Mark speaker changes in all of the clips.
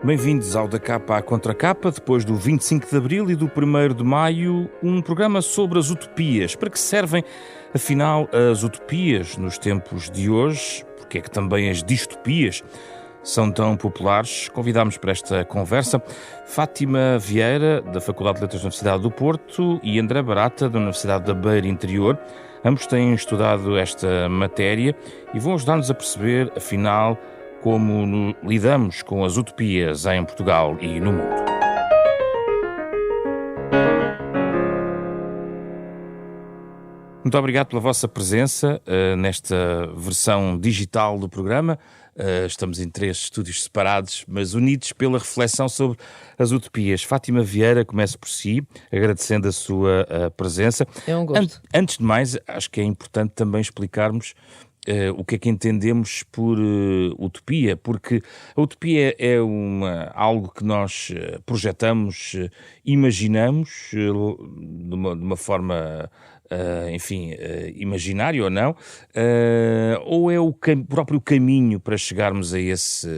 Speaker 1: Bem-vindos ao Da Capa à Contracapa, depois do 25 de Abril e do 1º de Maio, um programa sobre as utopias. Para que servem, afinal, as utopias nos tempos de hoje? Porque é que também as distopias são tão populares? Convidámos para esta conversa Fátima Vieira, da Faculdade de Letras da Universidade do Porto, e André Barata, da Universidade da Beira Interior. Ambos têm estudado esta matéria e vão ajudar-nos a perceber, afinal, como lidamos com as utopias em Portugal e no mundo. Muito obrigado pela vossa presença nesta versão digital do programa. Estamos em 3 estúdios separados, mas unidos pela reflexão sobre as utopias. Fátima Vieira, comece por si, agradecendo a sua presença.
Speaker 2: É um gosto.
Speaker 1: Antes de mais, acho que é importante também explicarmos o que é que entendemos por utopia, porque a utopia é algo que nós projetamos, imaginamos de uma forma, imaginária ou não, ou é o próprio caminho para chegarmos a esse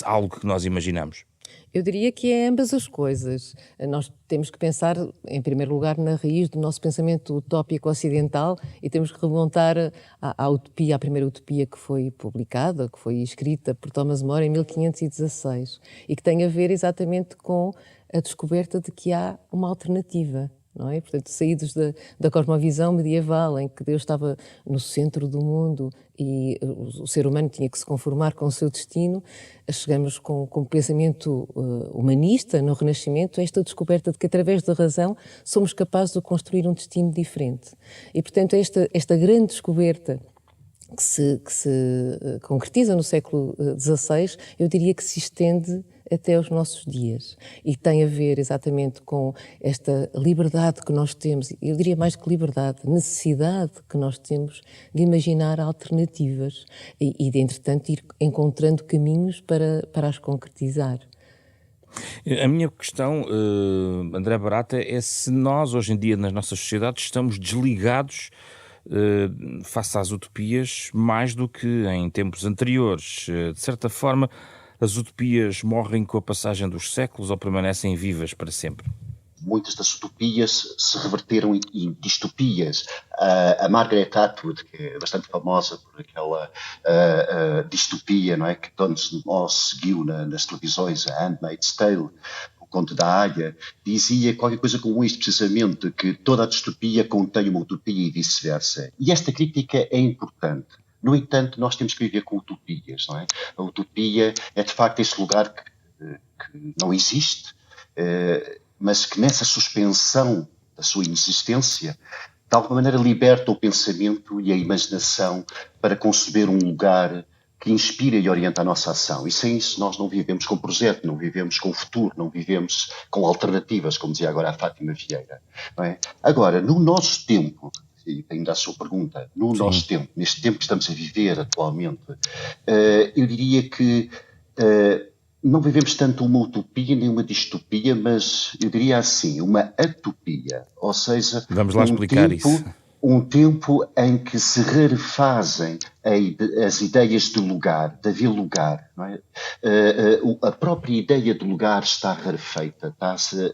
Speaker 1: algo que nós imaginamos?
Speaker 2: Eu diria que é ambas as coisas. Nós temos que pensar, em primeiro lugar, na raiz do nosso pensamento utópico ocidental e temos que remontar à utopia, à primeira utopia que foi publicada, que foi escrita por Thomas More em 1516 e que tem a ver exatamente com a descoberta de que há uma alternativa. Não é? Portanto, saídos da cosmovisão medieval, em que Deus estava no centro do mundo e o ser humano tinha que se conformar com o seu destino, chegamos com o pensamento humanista no Renascimento a esta descoberta de que, através da razão, somos capazes de construir um destino diferente. E, portanto, esta grande descoberta que se concretiza no século XVI, eu diria que se estende até aos nossos dias e tem a ver exatamente com esta liberdade que nós temos, eu diria mais que liberdade, necessidade que nós temos de imaginar alternativas e de, entretanto, ir encontrando caminhos para as concretizar.
Speaker 1: A minha questão, André Barata, é se nós, hoje em dia, nas nossas sociedades, estamos desligados face às utopias mais do que em tempos anteriores. De certa forma, as utopias morrem com a passagem dos séculos ou permanecem vivas para sempre?
Speaker 3: Muitas das utopias se reverteram em distopias. A Margaret Atwood, que é bastante famosa por aquela distopia, não é, que tanto nós seguiu nas televisões, a Handmaid's Tale, o Conto da Aia, dizia qualquer coisa como isto, precisamente, que toda a distopia contém uma utopia e vice-versa. E esta crítica é importante. No entanto, nós temos que viver com utopias, não é? A utopia é, de facto, esse lugar que não existe, mas que nessa suspensão da sua inexistência, de alguma maneira liberta o pensamento e a imaginação para conceber um lugar que inspira e orienta a nossa ação. E sem isso nós não vivemos com projeto, não vivemos com futuro, não vivemos com alternativas, como dizia agora a Fátima Vieira. Não é? Agora, no nosso tempo, e ainda a sua pergunta, no nosso tempo, neste tempo que estamos a viver atualmente, eu diria que não vivemos tanto uma utopia nem uma distopia, mas eu diria assim, uma atopia, ou seja,
Speaker 1: vamos lá explicar isso.
Speaker 3: Um tempo em que se rarefazem as ideias de lugar, de haver lugar. Não é? A própria ideia de lugar está rarefeita, está-se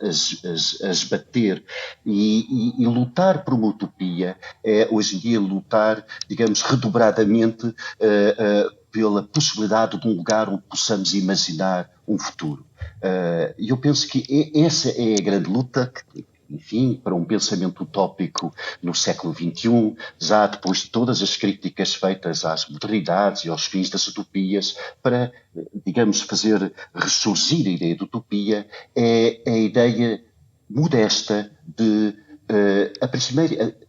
Speaker 3: a esbater. E lutar por uma utopia é, hoje em dia, lutar, digamos, redobradamente pela possibilidade de um lugar onde possamos imaginar um futuro. E eu penso que essa é a grande luta enfim, para um pensamento utópico no século XXI, já depois de todas as críticas feitas às modernidades e aos fins das utopias, para, digamos, fazer ressurgir a ideia de utopia, é a ideia modesta de...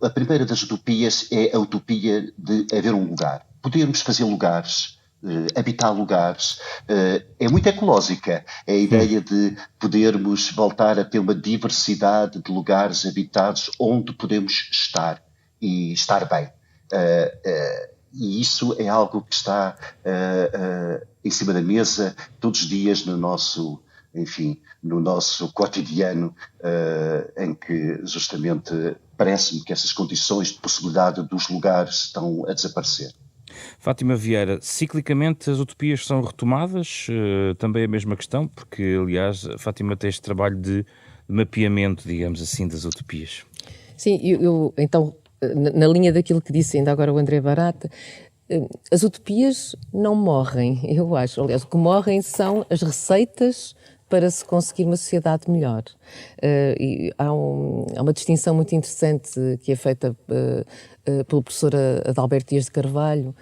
Speaker 3: A primeira das utopias é a utopia de haver um lugar. Podermos fazer lugares, habitar lugares, é muito ecológica. É a ideia de podermos voltar a ter uma diversidade de lugares habitados onde podemos estar e estar bem. E isso é algo que está em cima da mesa todos os dias no nosso, enfim, no nosso cotidiano, em que justamente parece-me que essas condições de possibilidade dos lugares estão a desaparecer.
Speaker 1: Fátima Vieira, ciclicamente as utopias são retomadas? Também a mesma questão, porque, aliás, a Fátima tem este trabalho de mapeamento, digamos assim, das utopias.
Speaker 2: Sim, então, na linha daquilo que disse ainda agora o André Barata, as utopias não morrem, eu acho. Aliás, o que morrem são as receitas para se conseguir uma sociedade melhor. E há uma distinção muito interessante que é feita pelo professor Adalberto Dias de Carvalho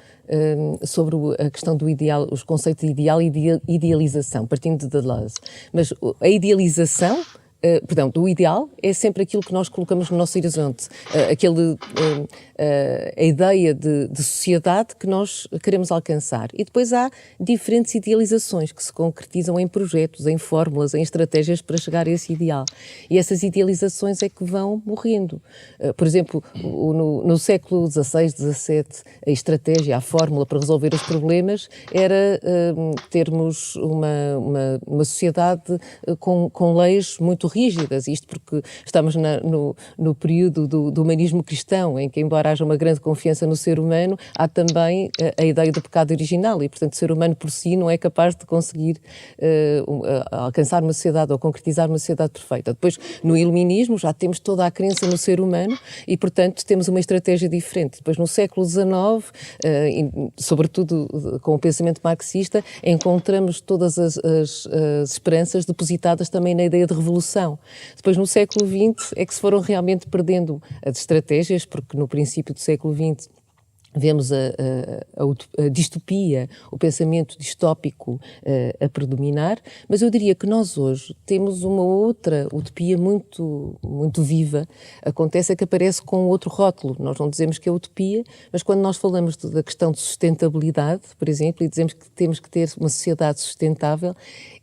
Speaker 2: sobre a questão do ideal, os conceitos de ideal e de idealização, partindo de Deleuze. Mas a idealização, do ideal é sempre aquilo que nós colocamos no nosso horizonte, a ideia de sociedade que nós queremos alcançar. E depois há diferentes idealizações que se concretizam em projetos, em fórmulas, em estratégias para chegar a esse ideal. E essas idealizações é que vão morrendo. Por exemplo, no século XVI, XVII, a estratégia, a fórmula para resolver os problemas era termos uma sociedade com leis muito rígidas, isto porque estamos no período do humanismo cristão, em que, embora haja uma grande confiança no ser humano, há também a ideia do pecado original e, portanto, o ser humano por si não é capaz de conseguir alcançar uma sociedade ou concretizar uma sociedade perfeita. Depois, no iluminismo, já temos toda a crença no ser humano e, portanto, temos uma estratégia diferente. Depois, no século XIX, sobretudo com o pensamento marxista, encontramos todas as esperanças depositadas também na ideia de revolução. Depois, no século XX, é que se foram realmente perdendo as estratégias, porque no princípio do século XX vemos a distopia, o pensamento distópico a predominar, mas eu diria que nós hoje temos uma outra utopia muito, muito viva. Acontece é que aparece com outro rótulo. Nós não dizemos que é utopia, mas quando nós falamos da questão de sustentabilidade, por exemplo, e dizemos que temos que ter uma sociedade sustentável,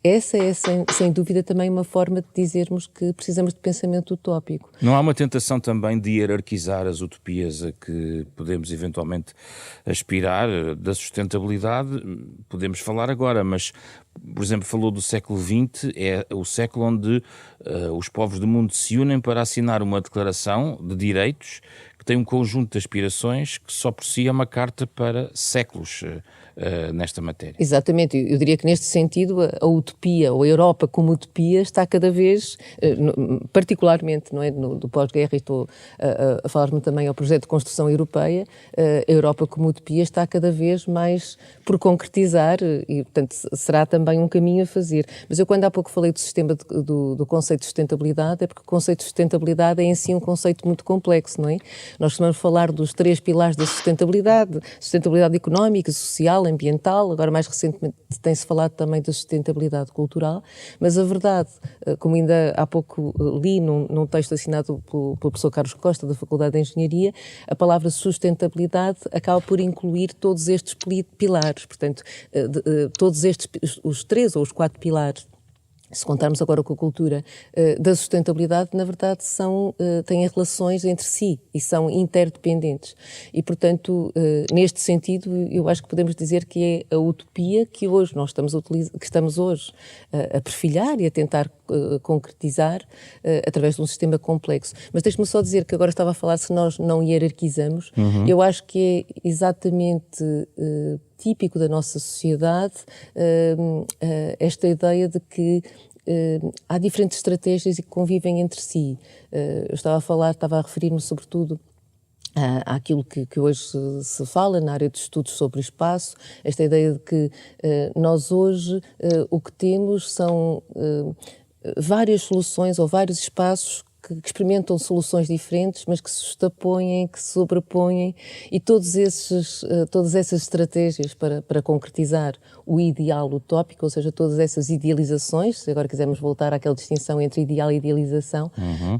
Speaker 2: essa é, sem dúvida, também uma forma de dizermos que precisamos de pensamento utópico.
Speaker 1: Não há uma tentação também de hierarquizar as utopias a que podemos eventualmente aspirar? Da sustentabilidade podemos falar agora, mas, por exemplo, falou do século XX, é o século onde os povos do mundo se unem para assinar uma declaração de direitos que tem um conjunto de aspirações que só por si é uma carta para séculos nesta matéria.
Speaker 2: Exatamente, eu diria que neste sentido a utopia, ou a Europa como utopia, está cada vez, particularmente não é, do pós-guerra, e estou a falar-me também ao projeto de construção europeia, a Europa como utopia está cada vez mais por concretizar e, portanto, será também um caminho a fazer. Mas eu, quando há pouco falei do sistema do conceito de sustentabilidade, é porque o conceito de sustentabilidade é em si um conceito muito complexo, não é? Nós costumamos falar dos 3 pilares da sustentabilidade económica, social, ambiental, agora mais recentemente tem-se falado também da sustentabilidade cultural, mas a verdade, como ainda há pouco li num texto assinado pelo professor Carlos Costa, da Faculdade de Engenharia, a palavra sustentabilidade acaba por incluir todos estes pilares, portanto, todos estes, os 3 ou os 4 pilares, se contarmos agora com a cultura, da sustentabilidade, na verdade, têm relações entre si e são interdependentes. E, portanto, neste sentido, eu acho que podemos dizer que é a utopia que hoje nós estamos hoje a perfilhar e a tentar concretizar através de um sistema complexo. Mas deixe-me só dizer que agora estava a falar se nós não hierarquizamos. Eu acho que é exatamente típico da nossa sociedade esta ideia de que há diferentes estratégias e que convivem entre si. Eu estava a referir-me sobretudo àquilo que hoje se fala na área de estudos sobre o espaço, esta ideia de que nós hoje o que temos são várias soluções ou vários espaços que experimentam soluções diferentes, mas que se justapõem, que se sobrepõem, e todas essas estratégias para concretizar o ideal utópico, ou seja, todas essas idealizações, se agora quisermos voltar àquela distinção entre ideal e idealização,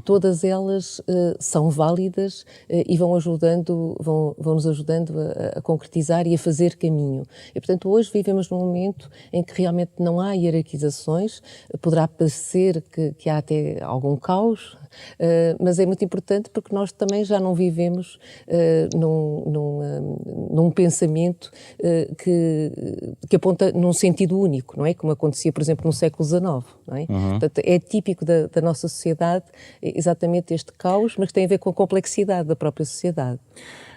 Speaker 2: todas elas são válidas e vão-nos ajudando a concretizar e a fazer caminho. E, portanto, hoje vivemos num momento em que realmente não há hierarquizações, poderá parecer que há até algum caos, mas é muito importante porque nós também já não vivemos num pensamento que aponta num sentido único, não é? Como acontecia, por exemplo, no século XIX, não é? Portanto, é típico da nossa sociedade exatamente este caos, mas que tem a ver com a complexidade da própria sociedade.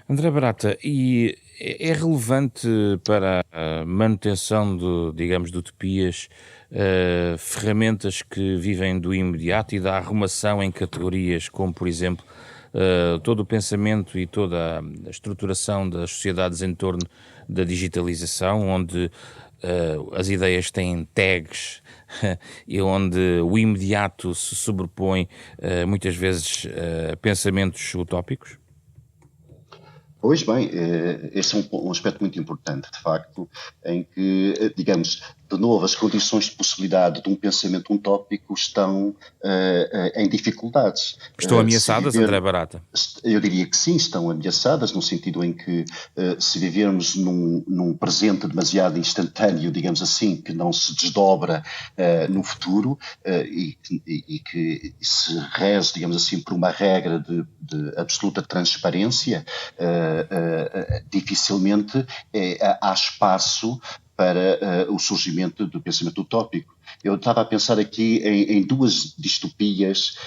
Speaker 1: André Barata, e É relevante para a manutenção, digamos, de utopias, ferramentas que vivem do imediato e da arrumação em categorias, como, por exemplo, todo o pensamento e toda a estruturação das sociedades em torno da digitalização, onde as ideias têm tags e onde o imediato se sobrepõe muitas vezes a pensamentos utópicos?
Speaker 3: Pois bem, esse é um aspecto muito importante, de facto, em que, digamos, de novo, as condições de possibilidade de um pensamento utópico estão em dificuldades.
Speaker 1: Estão
Speaker 3: Se
Speaker 1: ameaçadas,
Speaker 3: viver,
Speaker 1: André Barata?
Speaker 3: eu diria que sim, estão ameaçadas, no sentido em que, se vivermos num presente demasiado instantâneo, digamos assim, que não se desdobra no futuro e que se reze, digamos assim, por uma regra de absoluta transparência, dificilmente há espaço para o surgimento do pensamento utópico. Eu estava a pensar aqui em duas distopias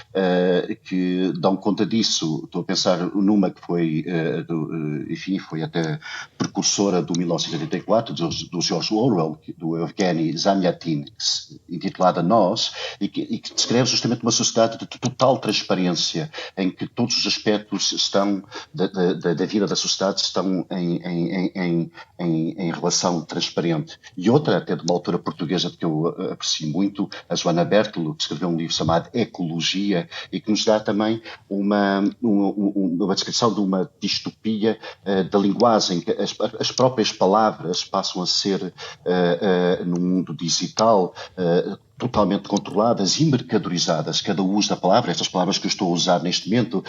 Speaker 3: que dão conta disso. Estou a pensar numa que foi, enfim, foi até precursora do 1984, do George Orwell, do Evgeny Zamyatin, intitulada Nós, e que descreve justamente uma sociedade de total transparência, em que todos os aspectos da vida da sociedade estão em relação transparente. E outra, até de uma autora portuguesa que eu aprecio muito, a Joana Bertolo, que escreveu um livro chamado Ecologia e que nos dá também uma descrição de uma distopia da linguagem, que as próprias palavras passam a ser, no mundo digital, totalmente controladas e mercadorizadas. Cada uso da palavra, estas palavras que eu estou a usar neste momento,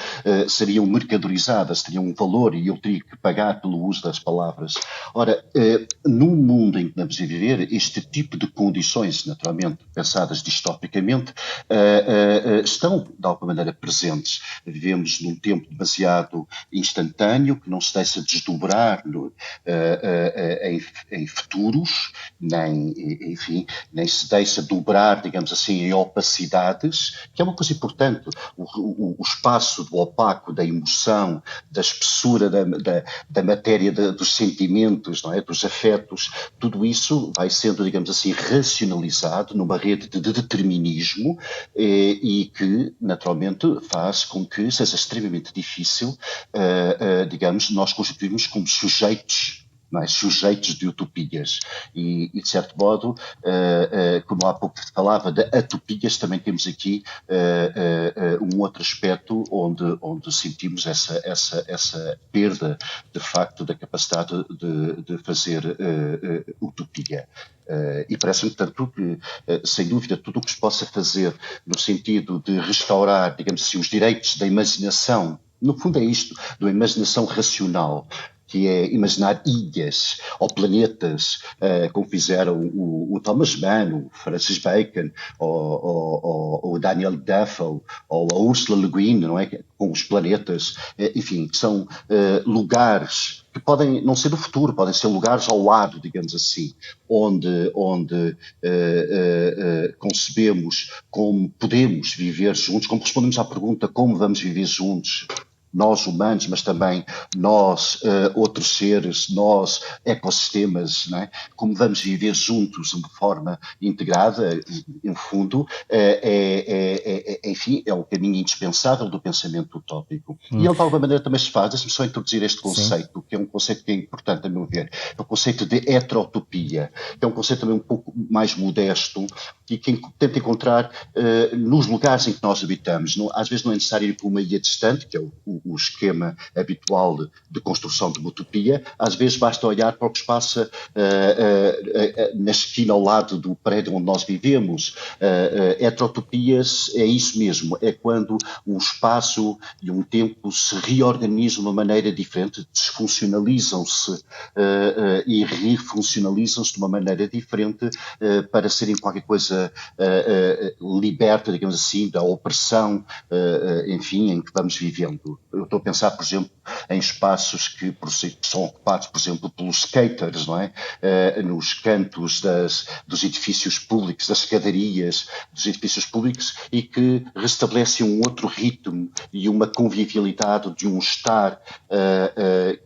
Speaker 3: seriam mercadorizadas, teriam um valor e eu teria que pagar pelo uso das palavras. Ora, num mundo em que vamos viver, este tipo de condições, naturalmente pensadas distopicamente, estão de alguma maneira presentes. Vivemos num tempo demasiado instantâneo, que não se deixa desdobrar em futuros, nem se deixa dobrar, digamos assim, em opacidades, que é uma coisa importante. O espaço do opaco, da emoção, da espessura da matéria, dos sentimentos, não é? Dos afetos, tudo isso vai sendo, digamos assim, racionalizado numa rede de determinismo e que, naturalmente, faz com que seja extremamente difícil, digamos, nós constituirmos como sujeitos, sujeitos de utopias. E, de certo modo, como há pouco falava de utopias, também temos aqui um outro aspecto onde sentimos essa perda, de facto, da capacidade de fazer utopia. E parece-me, portanto, que, sem dúvida, tudo o que se possa fazer no sentido de restaurar, digamos assim, os direitos da imaginação, no fundo é isto, da imaginação racional, que é imaginar ilhas ou planetas, como fizeram o Thomas Mann, o Francis Bacon, ou o Daniel Defoe, ou a Ursula Le Guin, não é? Com os planetas, enfim, que são lugares que podem não ser o futuro, podem ser lugares ao lado, digamos assim, onde concebemos como podemos viver juntos, como respondemos à pergunta como vamos viver juntos, nós humanos, mas também nós outros seres, nós ecossistemas, não é? Como vamos viver juntos de forma integrada, no fundo, enfim, é o caminho indispensável do pensamento utópico. E ele de alguma maneira também se faz, deixe-me só introduzir este conceito, Sim. Que é um conceito que é importante a meu ver, é o conceito de heterotopia, que é um conceito também um pouco mais modesto e que tenta encontrar nos lugares em que nós habitamos. Às vezes não é necessário ir para uma ilha distante, que é o esquema habitual de construção de uma utopia. Às vezes basta olhar para o que se passa na esquina ao lado do prédio onde nós vivemos. Heterotopias é isso mesmo, é quando um espaço e um tempo se reorganizam de uma maneira diferente, desfuncionalizam-se e refuncionalizam-se de uma maneira diferente para serem qualquer coisa liberta, digamos assim, da opressão, enfim, em que vamos vivendo. Eu estou a pensar, por exemplo, em espaços que são ocupados, por exemplo, pelos skaters, não é? Nos cantos dos edifícios públicos, das escadarias dos edifícios públicos e que restabelecem um outro ritmo e uma convivialidade de um estar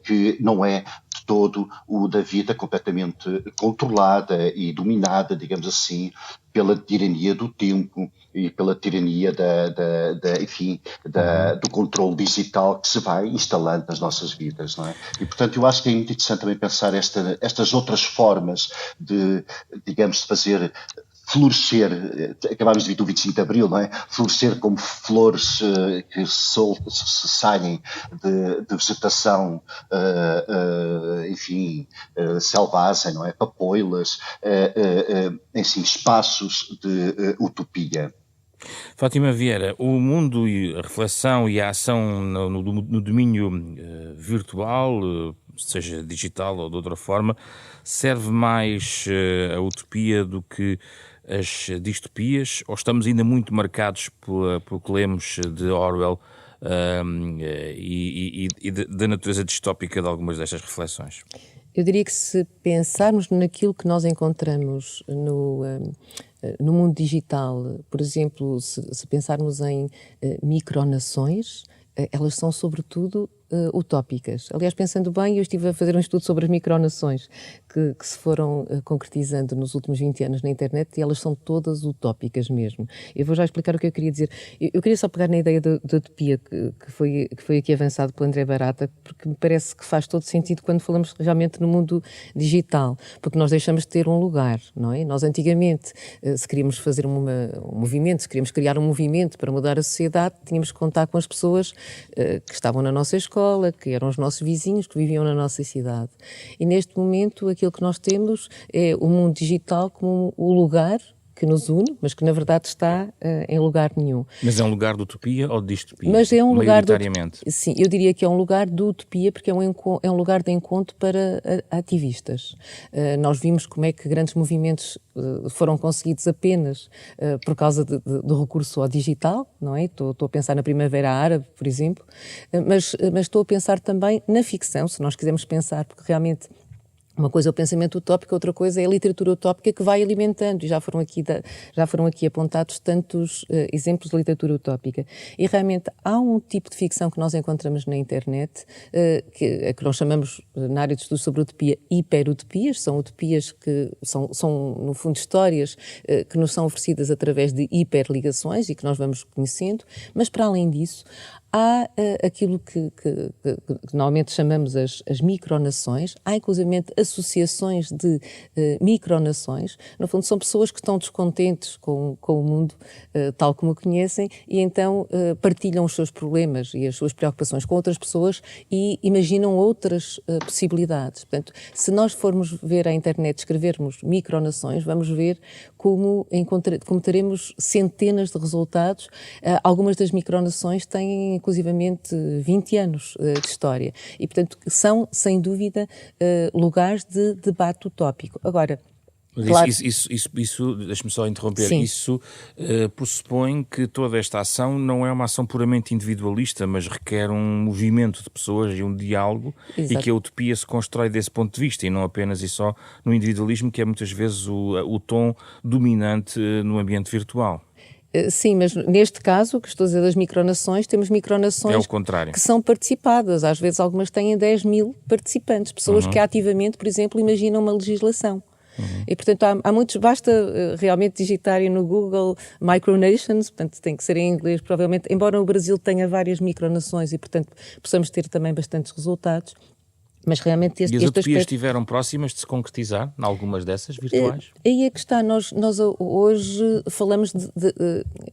Speaker 3: que não é todo o da vida completamente controlada e dominada, digamos assim, pela tirania do tempo e pela tirania enfim, do controle digital que se vai instalando nas nossas vidas, não é? E, portanto, eu acho que é muito interessante também pensar estas outras formas de, digamos, de fazer florescer, acabámos de vir do 25 de Abril, não é? Florescer como flores que saem de vegetação, enfim, selvagem, não é? Papoilas, assim, espaços de utopia.
Speaker 1: Fátima Vieira, o mundo e a reflexão e a ação no domínio virtual, seja digital ou de outra forma, serve mais a utopia do que as distopias, ou estamos ainda muito marcados pelo que lemos de Orwell e da natureza distópica de algumas destas reflexões?
Speaker 2: Eu diria que se pensarmos naquilo que nós encontramos no mundo digital, por exemplo, se pensarmos em micronações, elas são sobretudo utópicas. Aliás, pensando bem, eu estive a fazer um estudo sobre as micronações que se foram concretizando nos últimos 20 anos na internet e elas são todas utópicas mesmo. Eu vou já explicar o que eu queria dizer. Eu queria só pegar na ideia da utopia que foi aqui avançado pelo André Barata, porque me parece que faz todo sentido quando falamos realmente no mundo digital, porque nós deixamos de ter um lugar, não é? Nós antigamente, se queríamos fazer um movimento, se queríamos criar um movimento para mudar a sociedade, tínhamos que contar com as pessoas que estavam na nossa escola, que eram os nossos vizinhos, que viviam na nossa cidade. E neste momento aquilo que nós temos é o mundo digital como o lugar que nos une, mas que na verdade está em lugar nenhum.
Speaker 1: Mas é um lugar de utopia ou de distopia?
Speaker 2: Mas é um lugar
Speaker 1: maioritariamente.
Speaker 2: Sim, eu diria que é um lugar de utopia porque é um lugar de encontro para ativistas. Nós vimos como é que grandes movimentos foram conseguidos apenas por causa do recurso ao digital, não é? Estou a pensar na Primavera Árabe, por exemplo, mas estou a pensar também na ficção, se nós quisermos pensar, porque realmente uma coisa é o pensamento utópico, outra coisa é a literatura utópica que vai alimentando, e já foram aqui apontados tantos exemplos de literatura utópica. E realmente há um tipo de ficção que nós encontramos na internet, que nós chamamos, na área de estudos sobre utopia, hiperutopias, são utopias que são no fundo, histórias que nos são oferecidas através de hiperligações e que nós vamos conhecendo, mas para além disso, há aquilo que normalmente chamamos as micronações, há inclusivamente associações de micronações. No fundo, são pessoas que estão descontentes com o mundo tal como o conhecem e então partilham os seus problemas e as suas preocupações com outras pessoas e imaginam outras possibilidades. Portanto, se nós formos ver a internet, escrevermos micronações, vamos ver como teremos centenas de resultados. Algumas das micronações têm inclusivamente 20 anos de história e, portanto, são, sem dúvida, lugares de debate utópico. Agora,
Speaker 1: mas
Speaker 2: claro.
Speaker 1: Isso deixe-me só interromper,
Speaker 2: Sim.
Speaker 1: Isso pressupõe que toda esta ação não é uma ação puramente individualista, mas requer um movimento de pessoas e um diálogo. Exato. E que a utopia se constrói desse ponto de vista e não apenas e só no individualismo, que é muitas vezes o tom dominante no ambiente virtual.
Speaker 2: Sim, mas neste caso, que estou a dizer das micronações, temos micronações que são participadas. Às vezes algumas têm 10 mil participantes, pessoas que ativamente, por exemplo, imaginam uma legislação. E, portanto, há muitos, basta realmente digitarem no Google micronations, portanto, tem que ser em inglês, provavelmente, embora o Brasil tenha várias micronações e, portanto, possamos ter também bastantes resultados. Mas realmente
Speaker 1: e as utopias estiveram próximas de se concretizar, em algumas dessas virtuais?
Speaker 2: Aí é que está, nós hoje falamos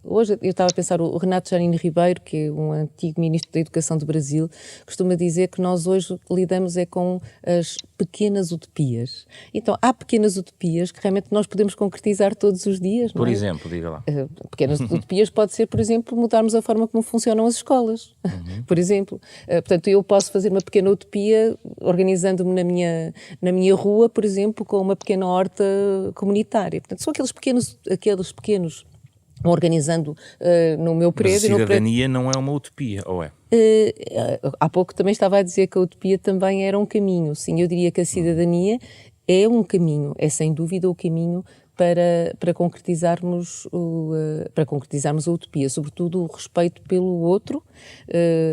Speaker 2: hoje eu estava a pensar, o Renato Janino Ribeiro, que é um antigo ministro da Educação do Brasil, costuma dizer que nós hoje lidamos com as pequenas utopias. Então, há pequenas utopias que realmente nós podemos concretizar todos os dias, não é?
Speaker 1: Por exemplo, diga lá.
Speaker 2: Pequenas utopias pode ser, por exemplo, mudarmos a forma como funcionam as escolas, por exemplo. Portanto, eu posso fazer uma pequena utopia organizando-me na minha rua, por exemplo, com uma pequena horta comunitária. Portanto, são aqueles pequenos organizando no meu prédio.
Speaker 1: Mas a cidadania não é uma utopia, ou é?
Speaker 2: Há pouco também estava a dizer que a utopia também era um caminho. Sim, eu diria que a cidadania é um caminho, é sem dúvida o caminho para concretizarmos a utopia, sobretudo o respeito pelo outro,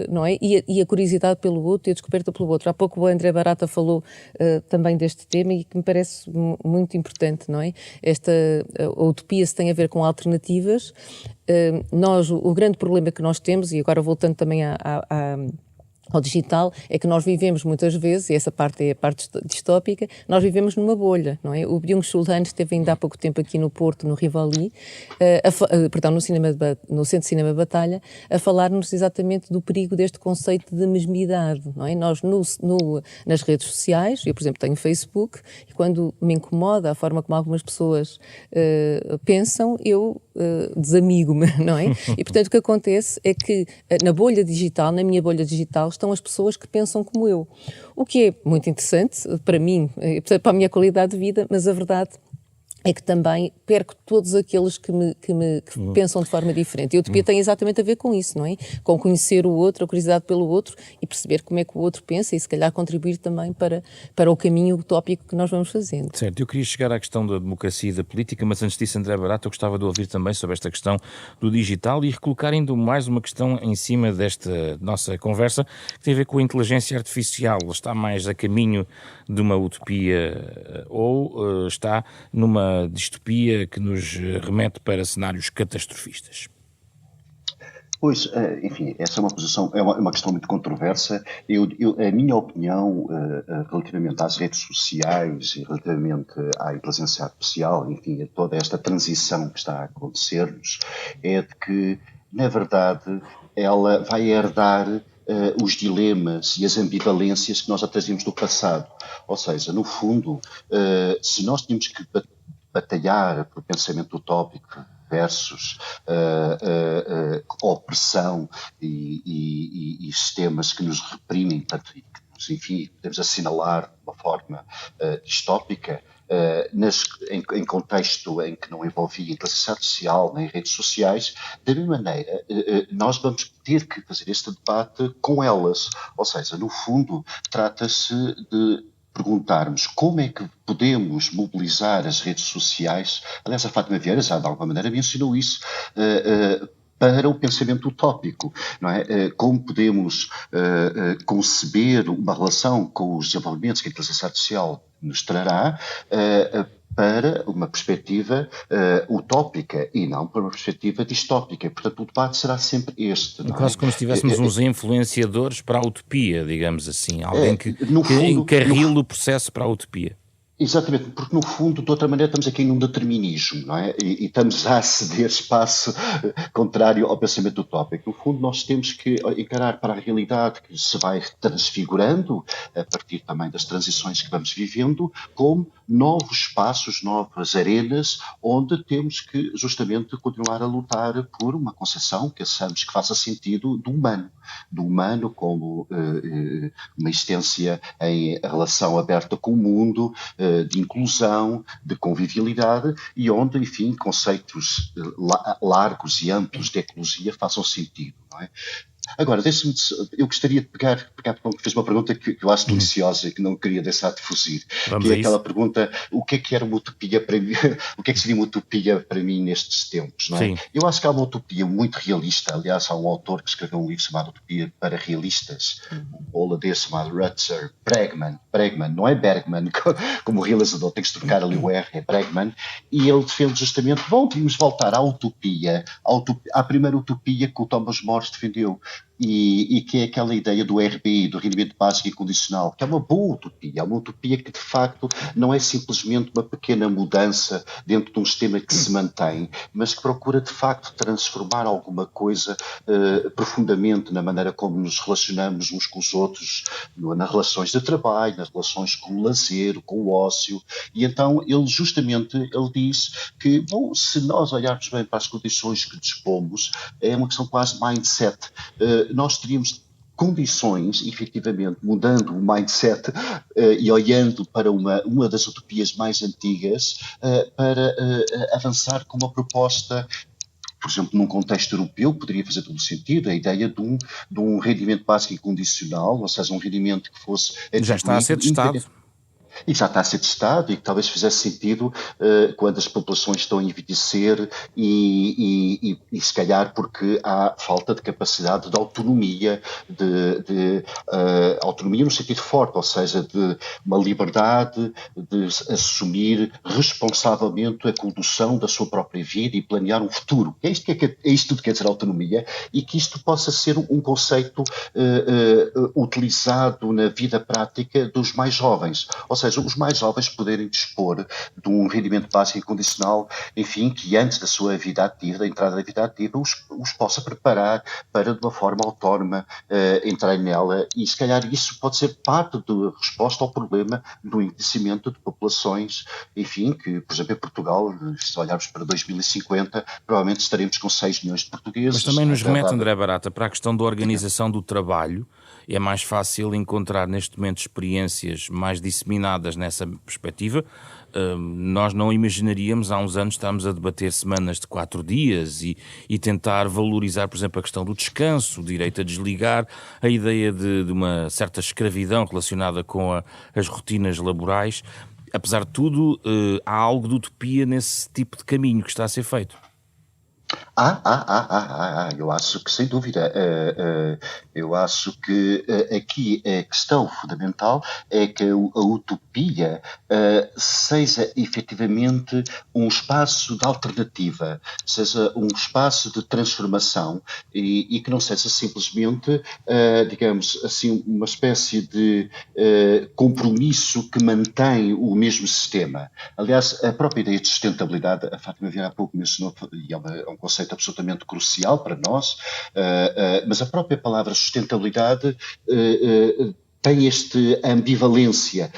Speaker 2: não é? E a curiosidade pelo outro e a descoberta pelo outro. Há pouco o André Barata falou também deste tema e que me parece muito importante, não é? A utopia se tem a ver com alternativas. O grande problema que nós temos, e agora voltando também ao digital, é que nós vivemos muitas vezes, e essa parte é a parte distópica, nós vivemos numa bolha, não é? O Byung-Chul Han esteve ainda há pouco tempo aqui no Porto, no Rivoli, no Centro de Cinema Batalha, a falar-nos exatamente do perigo deste conceito de mesmidade, não é? Nós, nas redes sociais, eu, por exemplo, tenho Facebook, e quando me incomoda a forma como algumas pessoas pensam, eu desamigo-me, não é? E, portanto, o que acontece é que na bolha digital, na minha bolha digital, estão as pessoas que pensam como eu. O que é muito interessante para mim, para a minha qualidade de vida, mas a verdade é que também perco todos aqueles que pensam de forma diferente. E a utopia tem exatamente a ver com isso, não é? Com conhecer o outro, a curiosidade pelo outro e perceber como é que o outro pensa e se calhar contribuir também para o caminho utópico que nós vamos fazendo.
Speaker 1: Certo, eu queria chegar à questão da democracia e da política, mas antes disso, André Barata, eu gostava de ouvir também sobre esta questão do digital e recolocar ainda mais uma questão em cima desta nossa conversa, que tem a ver com a inteligência artificial. Está mais a caminho de uma utopia ou está numa distopia que nos remete para cenários catastrofistas?
Speaker 3: Pois, enfim, essa é uma posição, é uma questão muito controversa. A minha opinião relativamente às redes sociais e relativamente à inteligência artificial, enfim, a toda esta transição que está a acontecer-nos, é de que, na verdade, ela vai herdar os dilemas e as ambivalências que nós já trazíamos do passado. Ou seja, no fundo, se nós tínhamos que batalhar por pensamento utópico versus opressão e sistemas que nos reprimem, portanto, e que nos, enfim, podemos assinalar de uma forma distópica, em contexto em que não envolvia inteligência artificial nem redes sociais, da mesma maneira, nós vamos ter que fazer este debate com elas. Ou seja, no fundo, trata-se de perguntarmos como é que podemos mobilizar as redes sociais. Aliás, a Fátima Vieira já de alguma maneira mencionou isso, para o pensamento utópico, não é? Como podemos conceber uma relação com os desenvolvimentos que a inteligência artificial nos trará para uma perspectiva utópica e não para uma perspectiva distópica. E, portanto, o debate será sempre este. Não é?
Speaker 1: Quase como se tivéssemos uns influenciadores para a utopia, digamos assim. Alguém que
Speaker 3: fundo,
Speaker 1: encarrila o processo para a utopia.
Speaker 3: Exatamente, porque no fundo, de outra maneira, estamos aqui num determinismo, não é? E estamos a ceder espaço contrário ao pensamento utópico. No fundo, nós temos que encarar para a realidade que se vai transfigurando, a partir também das transições que vamos vivendo, como novos espaços, novas arenas, onde temos que justamente continuar a lutar por uma concepção que achamos que faça sentido do humano como uma existência em relação aberta com o mundo, de inclusão, de convivialidade e onde, enfim, conceitos largos e amplos de ecologia façam sentido, não é? Agora, eu gostaria de pegar porque fez uma pergunta que eu acho deliciosa e que não queria deixar de fugir, que é aquela pergunta, o que é que era uma utopia para mim, o que é que seria uma utopia para mim nestes tempos, não é? Sim. Eu acho que há uma utopia muito realista. Aliás, há um autor que escreveu um livro chamado Utopia para Realistas, um holandês chamado Rutger Bregman, não é Bergman, como o realizador, tem que se trocar ali o R, é Bregman, e ele defende justamente, vamos voltar à utopia, à primeira utopia que o Thomas More defendeu, e que é aquela ideia do RBI, do rendimento básico incondicional, que é uma boa utopia, é uma utopia que de facto não é simplesmente uma pequena mudança dentro de um sistema que se mantém, mas que procura de facto transformar alguma coisa profundamente na maneira como nos relacionamos uns com os outros, nas relações de trabalho, nas relações com o lazer, com o ócio, e então ele diz que, bom, se nós olharmos bem para as condições que dispomos, é uma questão quase de mindset. Nós teríamos condições, efetivamente, mudando o mindset e olhando para uma das utopias mais antigas, para avançar com uma proposta, por exemplo, num contexto europeu, poderia fazer todo o sentido, a ideia de um rendimento básico incondicional, ou seja, um rendimento que fosse...
Speaker 1: Já está a ser testado.
Speaker 3: E já está a ser testado e que talvez fizesse sentido quando as populações estão a envelhecer e se calhar porque há falta de capacidade de autonomia, autonomia no sentido forte, ou seja, de uma liberdade de assumir responsavelmente a condução da sua própria vida e planear um futuro. É isto tudo que quer dizer autonomia, e que isto possa ser um conceito utilizado na vida prática dos mais jovens. Ou seja, os mais jovens poderem dispor de um rendimento básico e condicional, enfim, que antes da sua vida ativa, da entrada da vida ativa, os possa preparar para, de uma forma autónoma, entrar nela, e se calhar isso pode ser parte da resposta ao problema do envelhecimento de populações, enfim, que, por exemplo, em Portugal, se olharmos para 2050, provavelmente estaremos com 6 milhões de portugueses.
Speaker 1: Mas também nos remete, André Barata, para a questão da organização do trabalho. É mais fácil encontrar neste momento experiências mais disseminadas nessa perspectiva. Nós não imaginaríamos há uns anos estarmos a debater semanas de 4 dias e tentar valorizar, por exemplo, a questão do descanso, o direito a desligar, a ideia de uma certa escravidão relacionada com as rotinas laborais. Apesar de tudo, há algo de utopia nesse tipo de caminho que está a ser feito.
Speaker 3: Eu acho que, sem dúvida, eu acho que aqui a questão fundamental é que a utopia seja efetivamente um espaço de alternativa, seja um espaço de transformação e que não seja simplesmente, digamos assim, uma espécie de compromisso que mantém o mesmo sistema. Aliás, a própria ideia de sustentabilidade, a Fátima Vieira há pouco mencionou, e é um conceito absolutamente crucial para nós, mas a própria palavra sustentabilidade tem esta ambivalência.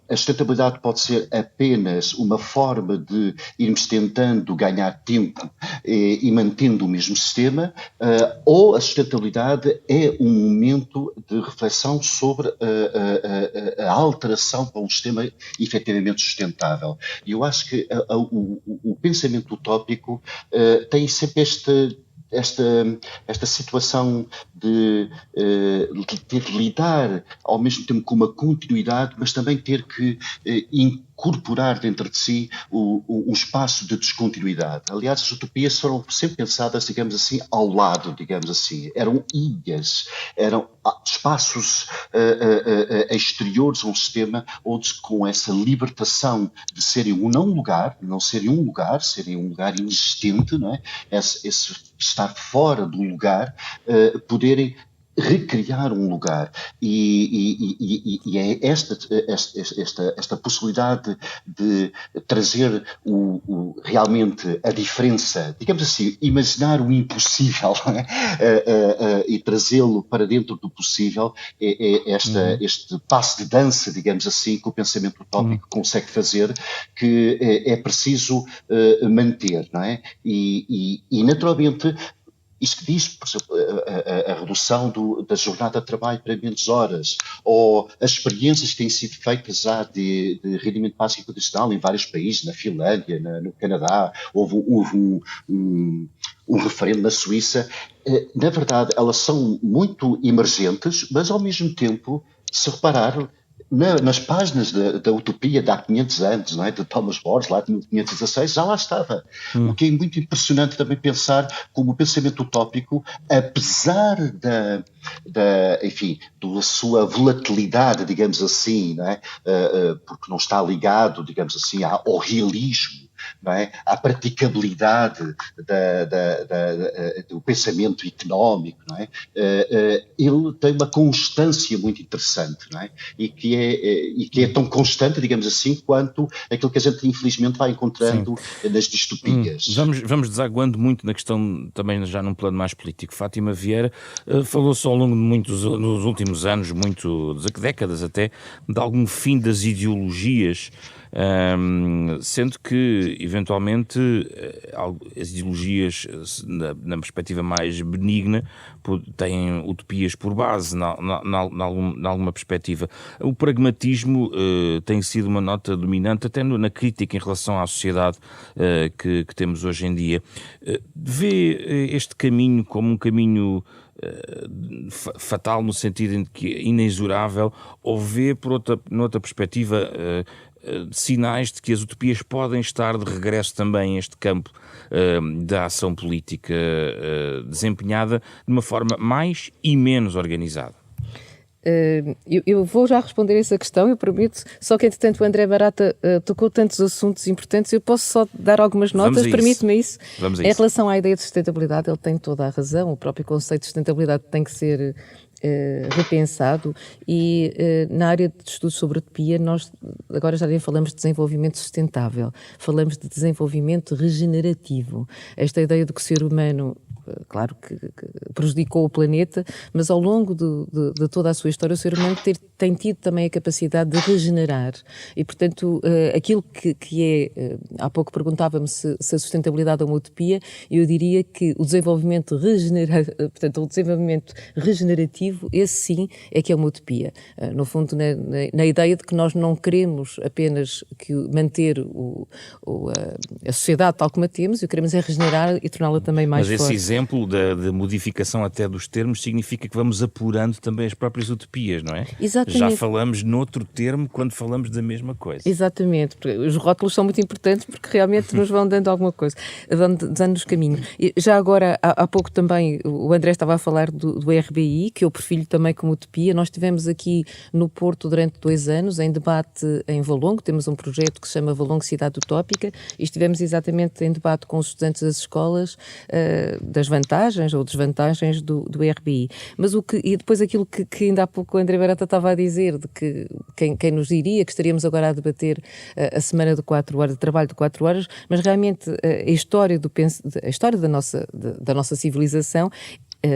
Speaker 3: A sustentabilidade pode ser apenas uma forma de irmos tentando ganhar tempo e mantendo o mesmo sistema, ou a sustentabilidade é um momento de reflexão sobre a alteração para um sistema efetivamente sustentável. E eu acho que o pensamento utópico tem sempre esta situação de ter de lidar ao mesmo tempo com uma continuidade, mas também ter que incorporar dentro de si um espaço de descontinuidade. Aliás, as utopias foram sempre pensadas, digamos assim, ao lado, digamos assim. Eram ilhas, eram espaços exteriores a um sistema onde, com essa libertação de serem não serem um lugar inexistente, não é? Esse estar fora do lugar, poderem recriar um lugar, e é esta possibilidade de trazer realmente a diferença, digamos assim, imaginar o impossível e trazê-lo para dentro do possível, este passo de dança, digamos assim, que o pensamento utópico consegue fazer, que é preciso manter, não é? E naturalmente, isto que diz, por exemplo, a redução da jornada de trabalho para menos horas, ou as experiências que têm sido feitas já de rendimento básico e condicional em vários países, na Finlândia, no Canadá, houve um referendo na Suíça. Na verdade, elas são muito emergentes, mas ao mesmo tempo, se reparar, nas páginas da utopia de há 500 anos, não é? De Thomas More, lá de 1516, já lá estava. O que é muito impressionante também pensar como o pensamento utópico, apesar enfim, da sua volatilidade, digamos assim, não é? Porque não está ligado, digamos assim, ao realismo, não é? À praticabilidade do pensamento económico, não é? Ele tem uma constância muito interessante, não é? E que é tão constante, digamos assim, quanto aquilo que a gente infelizmente vai encontrando nas distopias.
Speaker 1: Vamos desaguando muito na questão, também já num plano mais político. Fátima Vieira falou-se ao longo de nos últimos anos, décadas até, de algum fim das ideologias, sendo que, eventualmente, as ideologias, na perspectiva mais benigna, têm utopias por base, em alguma perspectiva. O pragmatismo tem sido uma nota dominante, até na crítica em relação à sociedade que temos hoje em dia. Vê este caminho como um caminho fatal no sentido em que é inexorável, ou vê noutra perspectiva sinais de que as utopias podem estar de regresso também a este campo da ação política desempenhada de uma forma mais e menos organizada?
Speaker 2: Eu vou já responder essa questão, eu prometo, só que entretanto o André Barata tocou tantos assuntos importantes, eu posso só dar algumas notas, permite-me isso? Em relação à ideia de sustentabilidade, ele tem toda a razão, o próprio conceito de sustentabilidade tem que ser repensado e na área de estudos sobre utopia nós agora já nem falamos de desenvolvimento sustentável, falamos de desenvolvimento regenerativo. Esta ideia de que o ser humano, claro que prejudicou o planeta, mas ao longo de toda a sua história o ser humano tem tido também a capacidade de regenerar e, portanto, aquilo que é, há pouco perguntava-me se a sustentabilidade é uma utopia, eu diria que o desenvolvimento regenerativo, esse sim é que é uma utopia. No fundo, na ideia de que nós não queremos apenas manter a sociedade tal como a temos, e queremos é regenerar e torná-la também mais forte.
Speaker 1: Mas esse exemplo da modificação até dos termos significa que vamos apurando também as próprias utopias, não é?
Speaker 2: Exatamente.
Speaker 1: Já falamos noutro termo quando falamos da mesma coisa.
Speaker 2: Exatamente. Os rótulos são muito importantes porque realmente nos vão dando alguma coisa, dando-nos caminho. E já agora, há pouco também, o André estava a falar do RBI, que eu perfilho também como utopia. Nós estivemos aqui no Porto durante 2 anos, em debate em Valongo, temos um projeto que se chama Valongo Cidade Utópica, e estivemos exatamente em debate com os estudantes das escolas das vantagens ou desvantagens do RBI. Mas e depois aquilo que ainda há pouco o André Barata estava a dizer, de que quem nos diria que estaríamos agora a debater a semana de 4 horas, de trabalho de 4 horas, mas realmente a história da nossa civilização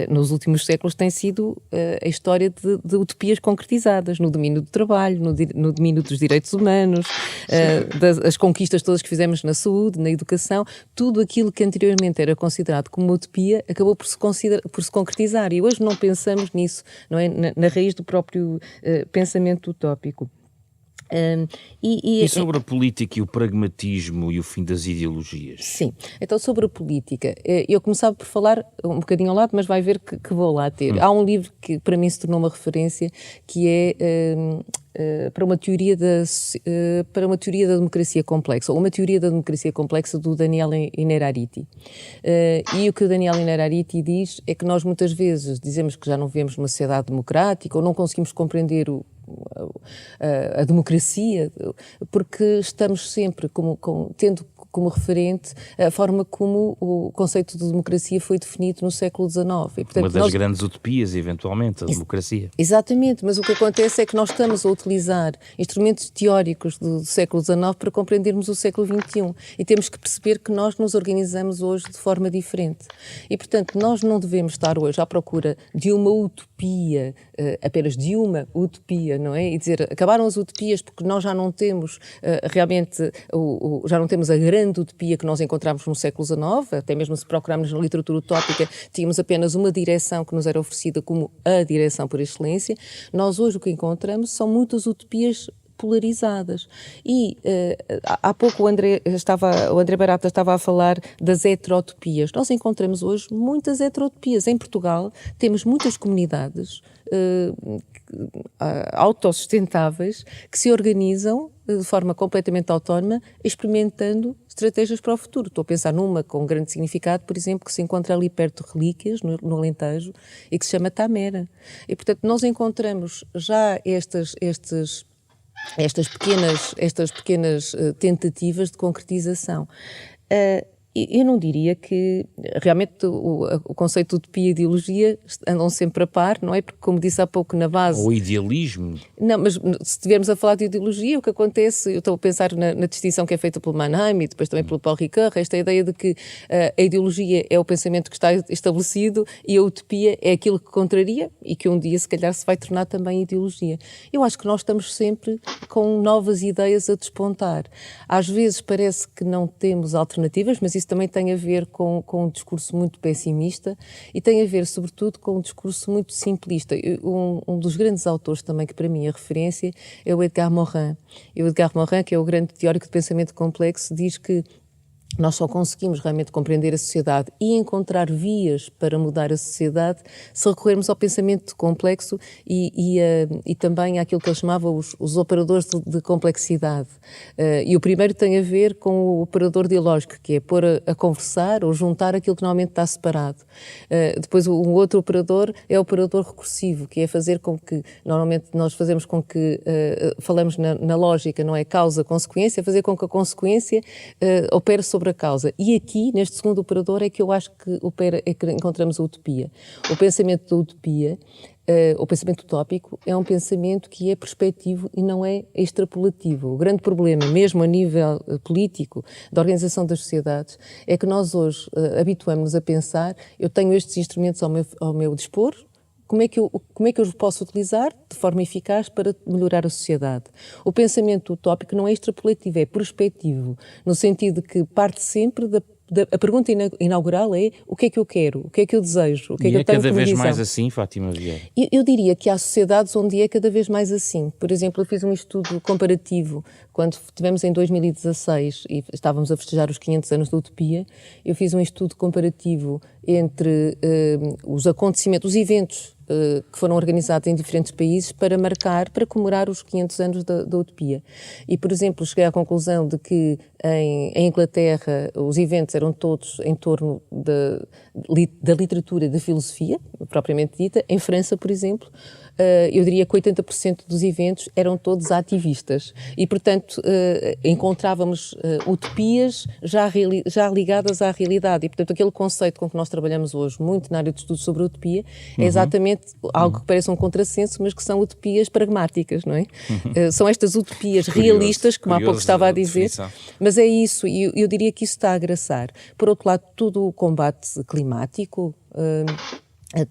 Speaker 2: nos últimos séculos tem sido a história de utopias concretizadas no domínio do trabalho, no domínio dos direitos humanos, as conquistas todas que fizemos na saúde, na educação, tudo aquilo que anteriormente era considerado como uma utopia acabou por se concretizar e hoje não pensamos nisso, não é? Na raiz do próprio pensamento utópico.
Speaker 1: E sobre a política e o pragmatismo e o fim das ideologias?
Speaker 2: Sim, então sobre a política, eu começava por falar um bocadinho ao lado, mas vai ver que vou lá ter. Há um livro que para mim se tornou uma referência, que é para uma teoria da democracia complexa, ou uma teoria da democracia complexa do Daniel Innerarity. E o que o Daniel Innerarity diz é que nós muitas vezes dizemos que já não vivemos numa sociedade democrática ou não conseguimos compreender a democracia, porque estamos sempre tendo como referente a forma como o conceito de democracia foi definido no século XIX. E, portanto,
Speaker 1: uma das grandes utopias, eventualmente, a democracia.
Speaker 2: Exatamente, mas o que acontece é que nós estamos a utilizar instrumentos teóricos do século XIX para compreendermos o século XXI e temos que perceber que nós nos organizamos hoje de forma diferente. E, portanto, nós não devemos estar hoje à procura de uma utopia, apenas de uma utopia, não é? E dizer, acabaram as utopias porque nós já não temos realmente, já não temos a grande utopia que nós encontramos no século XIX, até mesmo se procurarmos na literatura utópica, tínhamos apenas uma direção que nos era oferecida como a direção por excelência. Nós hoje o que encontramos são muitas utopias polarizadas. E há pouco o André Barata estava a falar das heterotopias. Nós encontramos hoje muitas heterotopias. Em Portugal temos muitas comunidades autossustentáveis que se organizam de forma completamente autónoma, experimentando estratégias para o futuro. Estou a pensar numa com grande significado, por exemplo, que se encontra ali perto de Relíquias, no Alentejo, e que se chama Tamera. E, portanto, nós encontramos já estas pequenas tentativas de concretização. Eu não diria que realmente o conceito de utopia e ideologia andam sempre a par, não é? Porque, como disse há pouco, na base...
Speaker 1: Ou idealismo.
Speaker 2: Não, mas se estivermos a falar de ideologia, o que acontece, eu estou a pensar na distinção que é feita pelo Mannheim e depois também pelo Paul Ricoeur, esta ideia de que a ideologia é o pensamento que está estabelecido e a utopia é aquilo que contraria e que um dia, se calhar, se vai tornar também ideologia. Eu acho que nós estamos sempre com novas ideias a despontar. Às vezes parece que não temos alternativas, mas isso também tem a ver com um discurso muito pessimista e tem a ver, sobretudo, com um discurso muito simplista. Um dos grandes autores também que para mim é referência é o Edgar Morin. E o Edgar Morin, que é o grande teórico de pensamento complexo, diz que nós só conseguimos realmente compreender a sociedade e encontrar vias para mudar a sociedade se recorrermos ao pensamento complexo e também àquilo que ele chamava os operadores de complexidade. E o primeiro tem a ver com o operador dialógico, que é pôr a conversar ou juntar aquilo que normalmente está separado. Depois, um outro operador é o operador recursivo, que é fazer com que, normalmente nós fazemos com que, falamos na lógica, não é causa-consequência, fazer com que a consequência opere sobre a causa. E aqui, neste segundo operador, é que eu acho que encontramos a utopia. O pensamento da utopia, o pensamento utópico, é um pensamento que é perspectivo e não é extrapolativo. O grande problema, mesmo a nível político, da organização das sociedades, é que nós hoje habituamos-nos a pensar: eu tenho estes instrumentos ao meu dispor, como é que eu os posso utilizar de forma eficaz para melhorar a sociedade? O pensamento utópico não é extrapolativo, é prospectivo, no sentido de que parte sempre a pergunta inaugural é: o que é que eu quero? O que é que eu desejo? O que é que eu tenho
Speaker 1: cada
Speaker 2: como
Speaker 1: vez
Speaker 2: visão?
Speaker 1: mais assim, Fátima Vieira?
Speaker 2: Eu diria que há sociedades onde é cada vez mais assim. Por exemplo, eu fiz um estudo comparativo quando tivemos em 2016 e estávamos a festejar os 500 anos da Utopia. Eu fiz um estudo comparativo entre os acontecimentos, os eventos que foram organizados em diferentes países para comemorar os 500 anos da Utopia. E, por exemplo, cheguei à conclusão de que em Inglaterra os eventos eram todos em torno da literatura e da filosofia, propriamente dita. Em França, por exemplo, eu diria que 80% dos eventos eram todos ativistas e, portanto, encontrávamos utopias já ligadas à realidade. E, portanto, aquele conceito com que nós trabalhamos hoje, muito na área de estudo sobre a utopia, é exatamente algo que parece um contrassenso, mas que são utopias pragmáticas, não é? São estas utopias realistas, como há pouco estava a dizer, mas é isso, e eu diria que isso está a agraçar. Por outro lado, todo o combate climático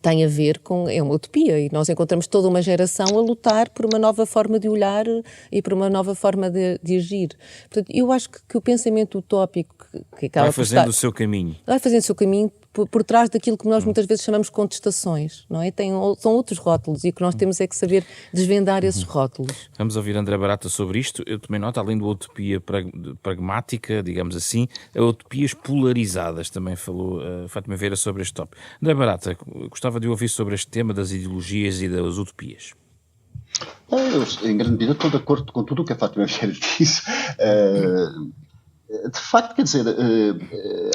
Speaker 2: tem a ver com, é uma utopia, e nós encontramos toda uma geração a lutar por uma nova forma de olhar e por uma nova forma de agir. Portanto, eu acho que o pensamento utópico que acaba
Speaker 1: vai fazendo o seu caminho.
Speaker 2: Vai fazendo o seu caminho por trás daquilo que nós muitas vezes chamamos de contestações, não é? São outros rótulos e o que nós temos é que saber desvendar esses rótulos.
Speaker 1: Vamos ouvir André Barata sobre isto. Eu tomei nota, além da utopia pragmática, digamos assim, a utopias polarizadas. Também falou Fátima Vieira sobre este tópico. André Barata, gostava de ouvir sobre este tema das ideologias e das utopias.
Speaker 3: Eu, em grande medida, estou de acordo com tudo o que a Fátima Vieira disse. De facto, quer dizer,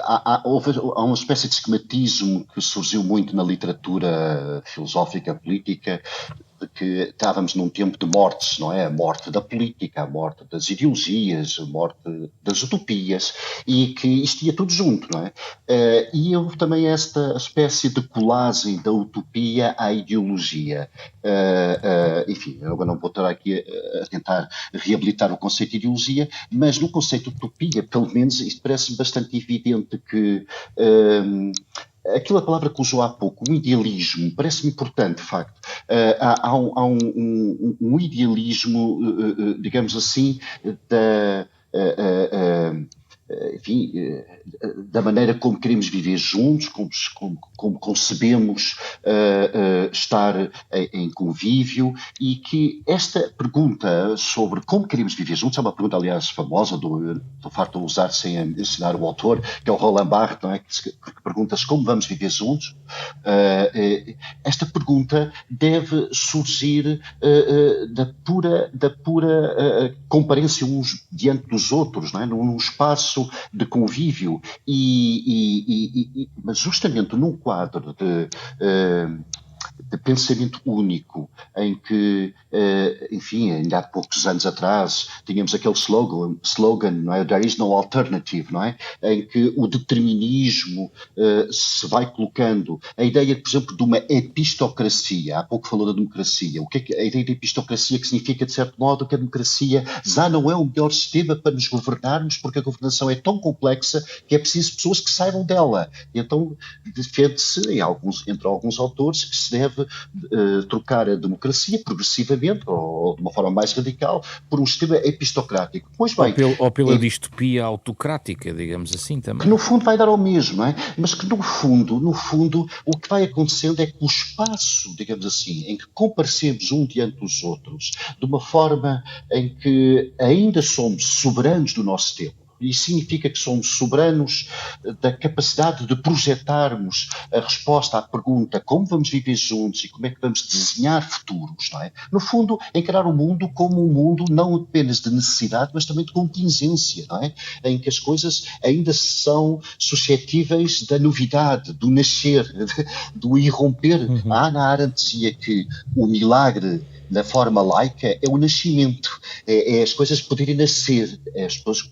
Speaker 3: há uma espécie de esquematismo que surgiu muito na literatura filosófica, política, de que estávamos num tempo de mortes, não é? A morte da política, a morte das ideologias, a morte das utopias, e que isto ia tudo junto, não é? E houve também esta espécie de colagem da utopia à ideologia. Enfim, eu agora não vou estar aqui a tentar reabilitar o conceito de ideologia, mas no conceito de utopia, pelo menos, isto parece bastante evidente que aquela palavra que usou há pouco, o idealismo, parece-me importante, de facto. Há um idealismo, digamos assim, enfim, da maneira como queremos viver juntos, como concebemos estar em convívio, e que esta pergunta sobre como queremos viver juntos é uma pergunta, aliás, famosa, estou farto de usar sem ensinar o autor, que é o Roland Barthes, não é? que pergunta-se como vamos viver juntos. Esta pergunta deve surgir da pura comparência uns diante dos outros, não é? Num espaço de convívio, mas justamente num quadro de pensamento único, em que, enfim, ainda há poucos anos atrás, tínhamos aquele slogan, não é? There is no alternative, não é? Em que o determinismo se vai colocando. A ideia, por exemplo, de uma epistocracia, há pouco falou da democracia. O que é a ideia de epistocracia, que significa, de certo modo, que a democracia já não é o melhor sistema para nos governarmos, porque a governação é tão complexa que é preciso pessoas que saibam dela. E então defende-se, entre alguns autores, que se deve trocar a democracia progressivamente, ou de uma forma mais radical, por um sistema epistocrático. Pois bem,
Speaker 1: ou pela distopia autocrática, digamos assim, também.
Speaker 3: Que no fundo vai dar ao mesmo, não é? Mas que no fundo, o que vai acontecendo é que o espaço, digamos assim, em que comparecemos um diante dos outros, de uma forma em que ainda somos soberanos do nosso tempo, Isso significa que somos soberanos da capacidade de projetarmos a resposta à pergunta como vamos viver juntos e como é que vamos desenhar futuros, não é? No fundo, encarar o mundo como um mundo não apenas de necessidade, mas também de contingência, não é? Em que as coisas ainda são suscetíveis da novidade, do nascer, do irromper. A Hannah Arendt dizia que o milagre na forma laica é o nascimento, é as coisas poderem nascer, é as pessoas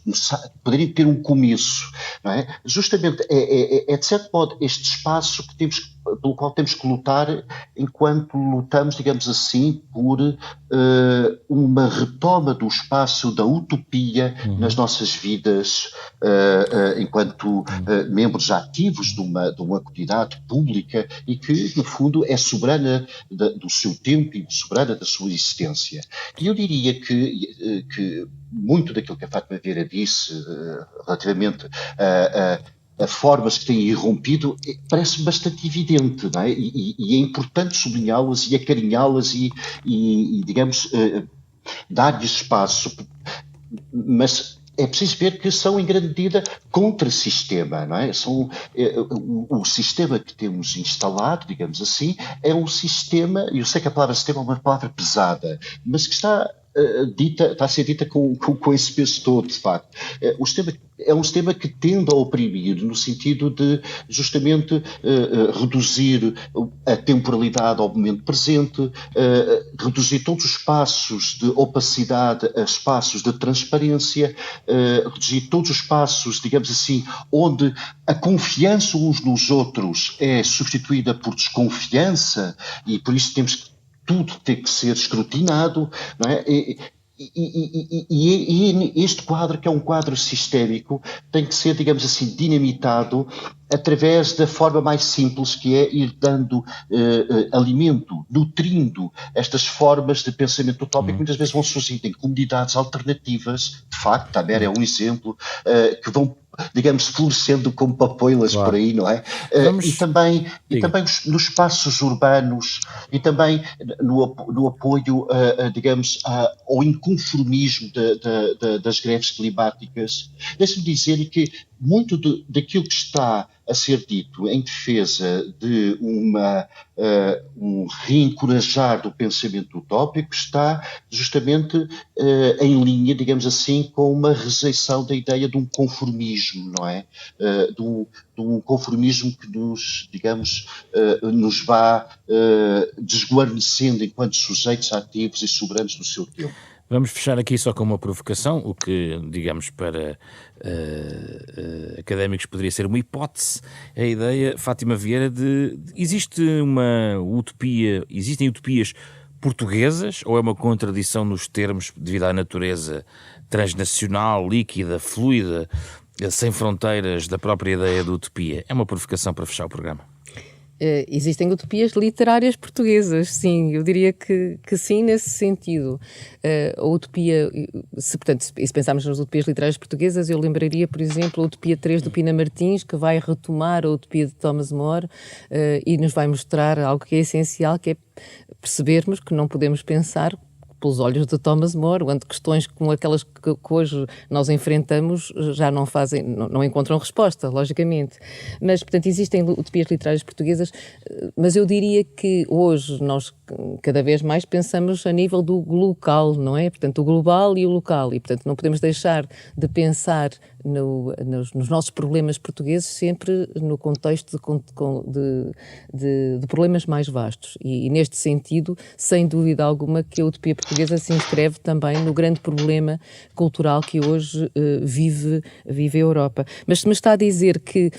Speaker 3: poderem ter um começo, não é? Justamente é de certo modo este espaço que pelo qual temos que lutar enquanto lutamos, digamos assim, por uma retoma do espaço da utopia nas nossas vidas enquanto membros ativos de uma comunidade pública e que, no fundo, é soberana do seu tempo e soberana da sua existência. E eu diria que muito daquilo que a Fátima Vieira disse relativamente a formas que têm irrompido parece bastante evidente, não é? E é importante sublinhá-las e acarinhá-las e digamos, dar-lhes espaço, mas é preciso ver que são, em grande medida, contra-sistema, não é? O sistema que temos instalado, digamos assim, é um sistema, eu sei que a palavra sistema é uma palavra pesada, mas que está a ser dita com esse peso todo, de facto. O sistema é um sistema que tende a oprimir, no sentido de justamente reduzir a temporalidade ao momento presente, reduzir todos os espaços de opacidade a espaços de transparência, reduzir todos os espaços, digamos assim, onde a confiança uns nos outros é substituída por desconfiança e por isso temos que tudo ter que ser escrutinado, não é? E este quadro, que é um quadro sistémico, tem que ser, digamos assim, dinamitado através da forma mais simples, que é ir dando alimento, nutrindo estas formas de pensamento utópico que muitas vezes vão surgir em comunidades alternativas, de facto, a Mer é um exemplo, que vão, digamos, florescendo como papoilas por aí, não é? E também nos espaços urbanos e também no apoio, digamos, ao inconformismo das greves climáticas. Deixe-me dizer que muito daquilo que está a ser dito em defesa de um reencorajar do pensamento utópico está justamente em linha, digamos assim, com uma rejeição da ideia de um conformismo, não é? De um conformismo que nos, digamos, nos vá desguarnecendo enquanto sujeitos ativos e soberanos do seu tempo.
Speaker 1: Vamos fechar aqui só com uma provocação, o que, digamos, para académicos poderia ser uma hipótese, a ideia, Fátima Vieira, existem utopias portuguesas ou é uma contradição nos termos devido à natureza transnacional, líquida, fluida, sem fronteiras da própria ideia de utopia? É uma provocação para fechar o programa.
Speaker 2: Existem utopias literárias portuguesas, sim, eu diria que sim, nesse sentido. A utopia, se pensarmos nas utopias literárias portuguesas, eu lembraria, por exemplo, a Utopia 3 do Pina Martins, que vai retomar a utopia de Thomas More e nos vai mostrar algo que é essencial, que é percebermos que não podemos pensar pelos olhos de Thomas More, onde questões como aquelas que hoje nós enfrentamos já não encontram resposta, logicamente. Mas, portanto, existem utopias literárias portuguesas, mas eu diria que hoje nós cada vez mais pensamos a nível do local, não é? Portanto, o global e o local. E, portanto, não podemos deixar de pensar nos nossos problemas portugueses sempre no contexto de problemas mais vastos. E neste sentido, sem dúvida alguma, que a utopia portuguesa se inscreve também no grande problema cultural que hoje vive a Europa. Mas se me está a dizer que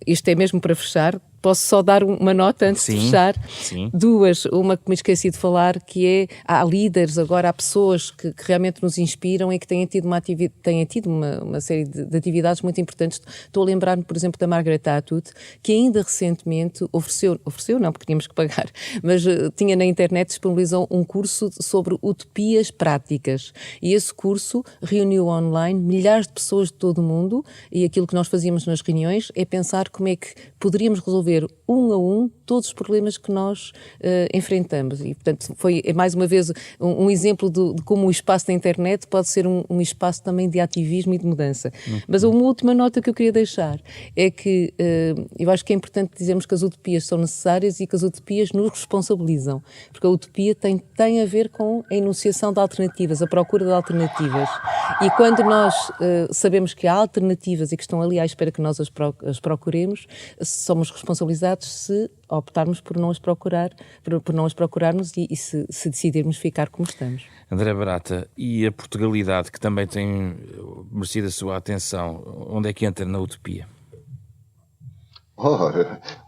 Speaker 2: isto é mesmo para fechar, posso só dar uma nota antes de fechar?
Speaker 1: Sim.
Speaker 2: Duas. Uma que me esqueci de falar, que é, há líderes agora, há pessoas que realmente nos inspiram e que têm tido uma série de atividades muito importantes. Estou a lembrar-me, por exemplo, da Margaret Atwood, que ainda recentemente ofereceu não, porque tínhamos que pagar, mas tinha na internet, disponibilizou um curso sobre utopias práticas. E esse curso reuniu online milhares de pessoas de todo o mundo e aquilo que nós fazíamos nas reuniões é pensar como é que poderíamos resolver um a um todos os problemas que nós enfrentamos. E, portanto, é mais uma vez um exemplo de como o espaço da internet pode ser um espaço também de ativismo e de mudança. Mas uma última nota que eu queria deixar é que eu acho que é importante dizermos que as utopias são necessárias e que as utopias nos responsabilizam, porque a utopia tem a ver com a enunciação de alternativas, a procura de alternativas. E quando nós sabemos que há alternativas e que estão ali à espera que nós as procuremos, somos responsabilizados se optarmos por não as procurarmos e se decidirmos ficar como estamos.
Speaker 1: André Barata, e a Portugalidade, que também tem merecido a sua atenção, onde é que entra na utopia?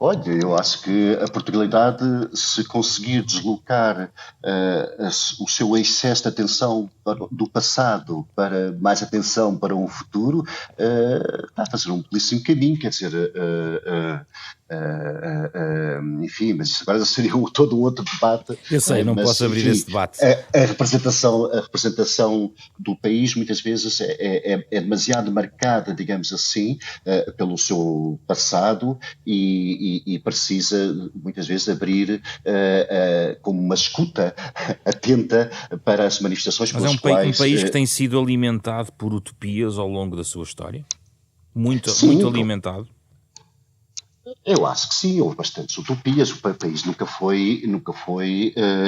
Speaker 3: Olha, eu acho que a Portugalidade, se conseguir deslocar o seu excesso de atenção do passado para mais atenção para um futuro, está a fazer um belíssimo caminho, quer dizer, enfim, mas isso agora seria todo um outro debate.
Speaker 1: Eu sei, não posso abrir esse debate.
Speaker 3: A representação do país muitas vezes é demasiado marcada, digamos assim, pelo seu passado e precisa muitas vezes abrir como uma escuta atenta para as manifestações pelas quais...
Speaker 1: Mas é um país que tem sido alimentado por utopias ao longo da sua história? Muito alimentado?
Speaker 3: Eu acho que sim, houve bastantes utopias. O país nunca foi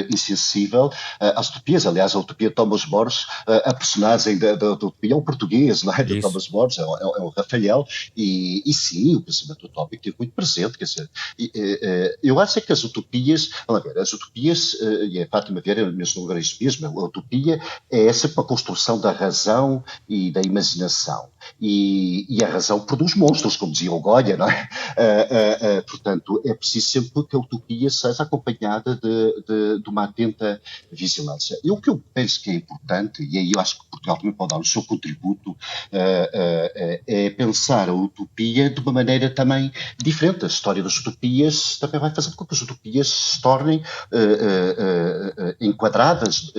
Speaker 3: insensível às utopias. Aliás, a utopia de Thomas More, a personagem da utopia é um português, não é? De Thomas More, é o Rafael, e sim, o pensamento utópico esteve muito presente. Quer dizer, eu acho que as utopias, e a Fátima Vieira mencionou isso mesmo, a utopia é sempre uma construção da razão e da imaginação. E a razão produz monstros, como dizia o Goya, não é? Portanto, é preciso sempre que a utopia seja acompanhada de uma atenta vigilância. O que eu penso que é importante, e aí eu acho que Portugal também pode dar o seu contributo, é pensar a utopia de uma maneira também diferente. A história das utopias também vai fazer com que as utopias se tornem enquadradas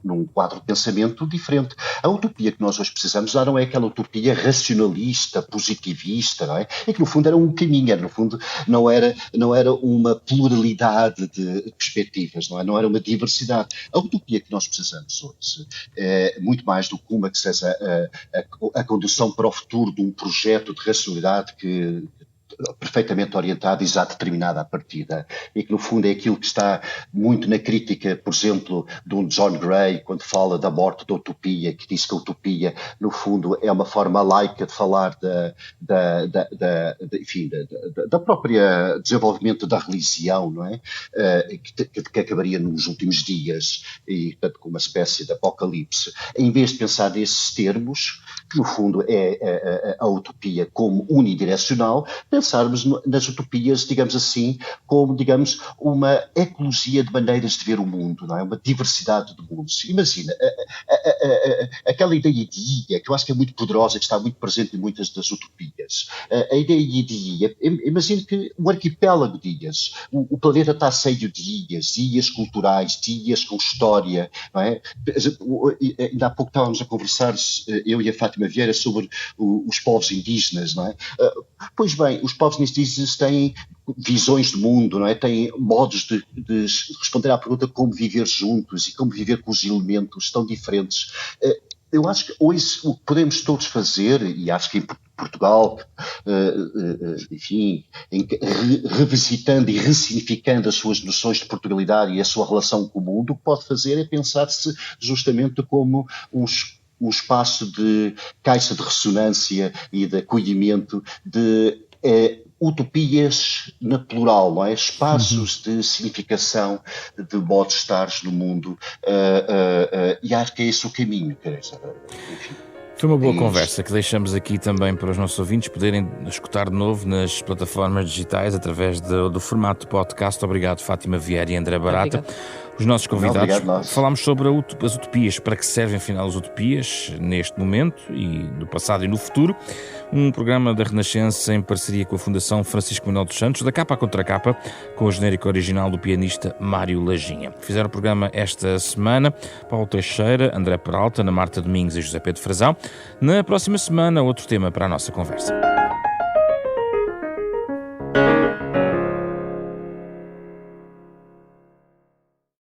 Speaker 3: num quadro de pensamento diferente. A utopia que nós hoje precisamos já não é aquela utopia racionalista, positivista, não é? E que no fundo era um caminho, no fundo não era uma pluralidade de perspectivas, não era uma diversidade. A utopia que nós precisamos hoje é muito mais do que uma que seja a condução para o futuro de um projeto de racionalidade que perfeitamente orientada e já determinada à partida, e que no fundo é aquilo que está muito na crítica, por exemplo, de um John Gray, quando fala da morte da utopia, que diz que a utopia, no fundo, é uma forma laica de falar da própria desenvolvimento da religião, não é? Que acabaria nos últimos dias, e portanto com uma espécie de apocalipse. Em vez de pensar nesses termos, que no fundo é a utopia como unidirecional, pensarmos nas utopias, digamos assim, como, digamos, uma ecologia de maneiras de ver o mundo, não é? Uma diversidade de mundos. Imagina, aquela ideia de ilha, que eu acho que é muito poderosa, que está muito presente em muitas das utopias. A ideia de ilha, imagina que um arquipélago de ilhas, o planeta está cheio de ilhas culturais, de ilhas com história, não é? Ainda há pouco estávamos a conversar, eu e a Fátima Vieira, sobre os povos indígenas, não é? Pois bem, os povos indígenas têm visões do mundo, não é? Têm modos de responder à pergunta como viver juntos e como viver com os elementos tão diferentes. Eu acho que hoje o que podemos todos fazer, e acho que em Portugal, enfim, revisitando e ressignificando as suas noções de Portugalidade e a sua relação com o mundo, o que pode fazer é pensar-se justamente como um espaço de caixa de ressonância e de acolhimento de utopias na plural, não é? Espaços de significação de modos de estar no mundo, e acho que é esse o caminho, quer dizer, enfim.
Speaker 1: Foi uma boa conversa que deixamos aqui também para os nossos ouvintes poderem escutar de novo nas plataformas digitais através do formato podcast. Obrigado, Fátima Vieira e André Barata.
Speaker 2: Obrigado.
Speaker 1: Os nossos convidados,
Speaker 3: obrigado,
Speaker 1: falámos sobre as utopias, para que servem afinal as utopias neste momento e no passado e no futuro. Um programa da Renascença em parceria com a Fundação Francisco Manuel dos Santos, da capa à contracapa, com o genérico original do pianista Mário Lajinha. Fizeram o programa esta semana Paulo Teixeira, André Peralta, Ana Marta Domingos e José Pedro Frazão. Na próxima semana, outro tema para a nossa conversa.